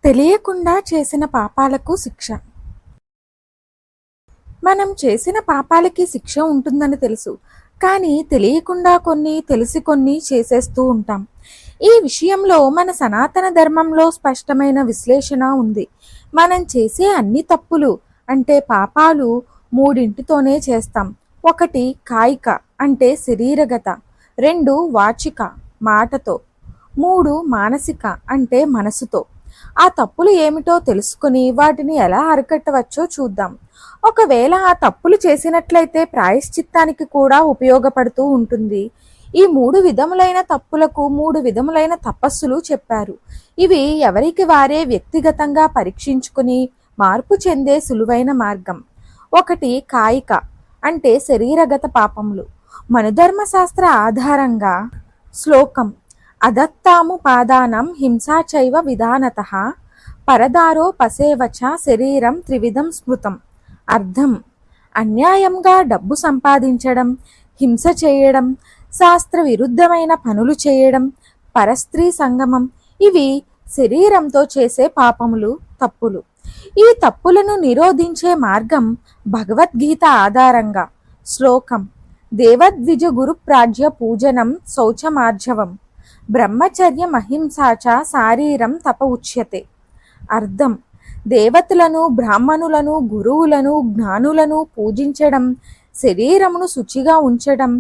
తెలియకుండా చేసిన పాపాలకు శిక్ష. మనం చేసిన పాపాలకి శిక్ష ఉంటుందని తెలుసు, కానీ తెలియకుండా కొన్ని, తెలిసి కొన్ని చేసేస్తూ ఉంటాం. ఈ విషయంలో మన సనాతన ధర్మంలో స్పష్టమైన విశ్లేషణ ఉంది. మనం చేసే అన్ని తప్పులు అంటే పాపాలు మూడింటితోనే చేస్తాం. ఒకటి కాయిక అంటే శరీరగత, రెండు వాచిక మాటతో, మూడు మానసిక అంటే మనసుతో. ఆ తప్పులు ఏమిటో తెలుసుకుని వాటిని ఎలా అరికట్టవచ్చో చూద్దాం. ఒకవేళ ఆ తప్పులు చేసినట్లయితే ప్రాయశ్చిత్తానికి కూడా ఉపయోగపడుతూ ఉంటుంది. ఈ 3 విధములైన తప్పులకు 3 విధములైన తపస్సులు చెప్పారు. ఇవి ఎవరికి వారే వ్యక్తిగతంగా పరీక్షించుకుని మార్పు చెందే సులువైన మార్గం. ఒకటి కాయిక అంటే శరీరగత పాపములు. మనుధర్మశాస్త్ర ఆధారంగా శ్లోకం అదత్తాము పాదానం హింసాచైవ విధానతః పరదారో పసేవచ శరీరం త్రివిధం స్మృతం. అర్థం: అన్యాయంగా డబ్బు సంపాదించడం, హింస చేయడం, శాస్త్ర విరుద్ధమైన పనులు చేయడం, పరస్త్రీ సంగమం ఇవి శరీరంతో చేసే పాపములు, తప్పులు. ఈ తప్పులను నిరోధించే మార్గం భగవద్గీత ఆధారంగా శ్లోకం దేవద్విజ గురు ప్రాజ్య పూజనం శౌచమార్జవం బ్రహ్మచర్యం అహింసాచ శారీరం తప ఉచ్యతే. అర్థం: దేవతలను, బ్రాహ్మణులను, గురువులను, జ్ఞానులను పూజించడం, శరీరమును శుచిగా ఉంచడం,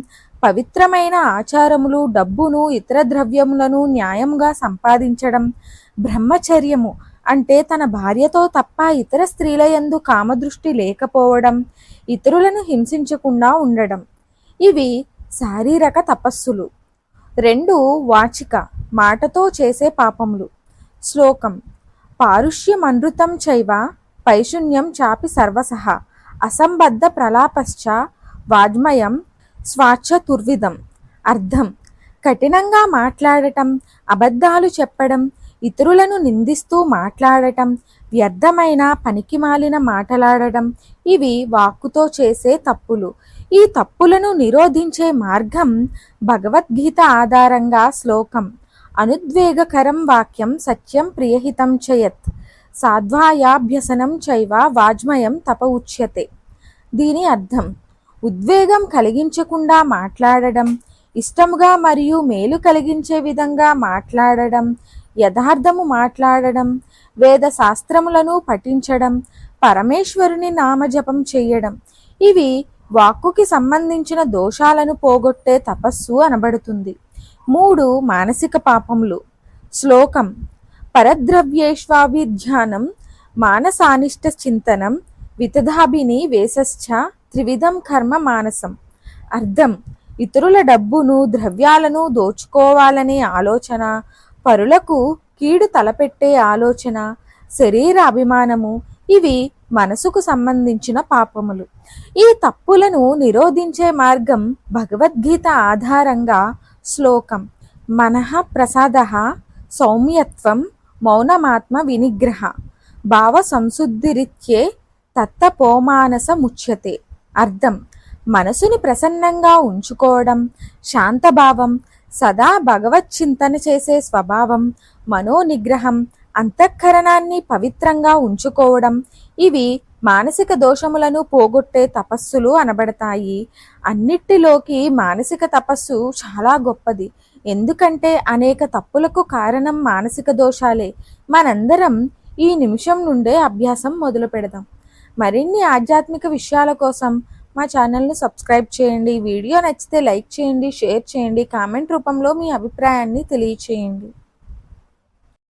పవిత్రమైన ఆచారములు, డబ్బును, ఇతర ద్రవ్యములను న్యాయంగా సంపాదించడం, బ్రహ్మచర్యము అంటే తన భార్యతో తప్ప ఇతర స్త్రీల యందు కామదృష్టి లేకపోవడం, ఇతరులను హింసించకుండా ఉండడం ఇవి శారీరక తపస్సులు. రెండు వాచిక మాటతో చేసే పాపములు. శ్లోకం పారుష్యమనృతం చైవ పైశూన్యం చాపి సర్వసః అసంబద్ధ ప్రలాపశ్చ వాజ్మయం స్వాచ్ఛతుర్విధం. అర్థం: కఠినంగా మాట్లాడటం, అబద్ధాలు చెప్పడం, ఇతరులను నిందిస్తూ మాట్లాడటం, వ్యర్థమైన పనికిమాలిన మాటలాడడం ఇవి వాక్కుతో చేసే తప్పులు. ఈ తప్పులను నిరోధించే మార్గం భగవద్గీత ఆధారంగా శ్లోకం అనుద్వేగకరం వాక్యం సత్యం ప్రియహితం చయత్ సాధ్వాయాభ్యసనం చైవ వాజ్మయం తప ఉచ్యతే. దీని అర్థం: ఉద్వేగం కలిగించకుండా మాట్లాడడం, ఇష్టముగా మరియు మేలు కలిగించే విధంగా మాట్లాడడం, యథార్థము మాట్లాడడం, వేద శాస్త్రములను పఠించడం, పరమేశ్వరుని నామజపం చేయడం ఇవి వాక్కుకి సంబంధించిన దోషాలను పోగొట్టే తపస్సు అనబడుతుంది. మూడు మానసిక పాపములు. శ్లోకం పరద్రవ్యేష్వాభిధ్యానం మానసానిష్ట చింతనం వితధాభిని వేసశ్చ త్రివిధం కర్మ మానసం. అర్థం: ఇతరుల డబ్బును, ద్రవ్యాలను దోచుకోవాలనే ఆలోచన, పరులకు కీడు తలపెట్టే ఆలోచన, శరీర అభిమానము ఇవి మనసుకు సంబంధించిన పాపములు. ఈ తప్పులను నిరోధించే మార్గం భగవద్గీత ఆధారంగా శ్లోకం మనః ప్రసాదః సౌమ్యత్వం మౌనమాత్మ వినిగ్రహ భావ సంశుద్ధిరిత్యే తత్తపోమానసముచ్యతే. అర్థం: మనసుని ప్రసన్నంగా ఉంచుకోవడం, శాంతభావం, సదా భగవచ్చింతన చేసే స్వభావం, మనోనిగ్రహం, అంతఃకరణాన్ని పవిత్రంగా ఉంచుకోవడం ఇవి మానసిక దోషములను పోగొట్టే తపస్సులు అనబడతాయి. అన్నిటిలోకి మానసిక తపస్సు చాలా గొప్పది. ఎందుకంటే అనేక తప్పులకు కారణం మానసిక దోషాలే. మనందరం ఈ నిమిషం నుండే అభ్యాసం మొదలు పెడదాం. మరిన్ని ఆధ్యాత్మిక విషయాల కోసం మా ఛానల్ను సబ్స్క్రైబ్ చేయండి. వీడియో నచ్చితే లైక్ చేయండి, షేర్ చేయండి, కామెంట్ రూపంలో మీ అభిప్రాయాన్ని తెలియచేయండి.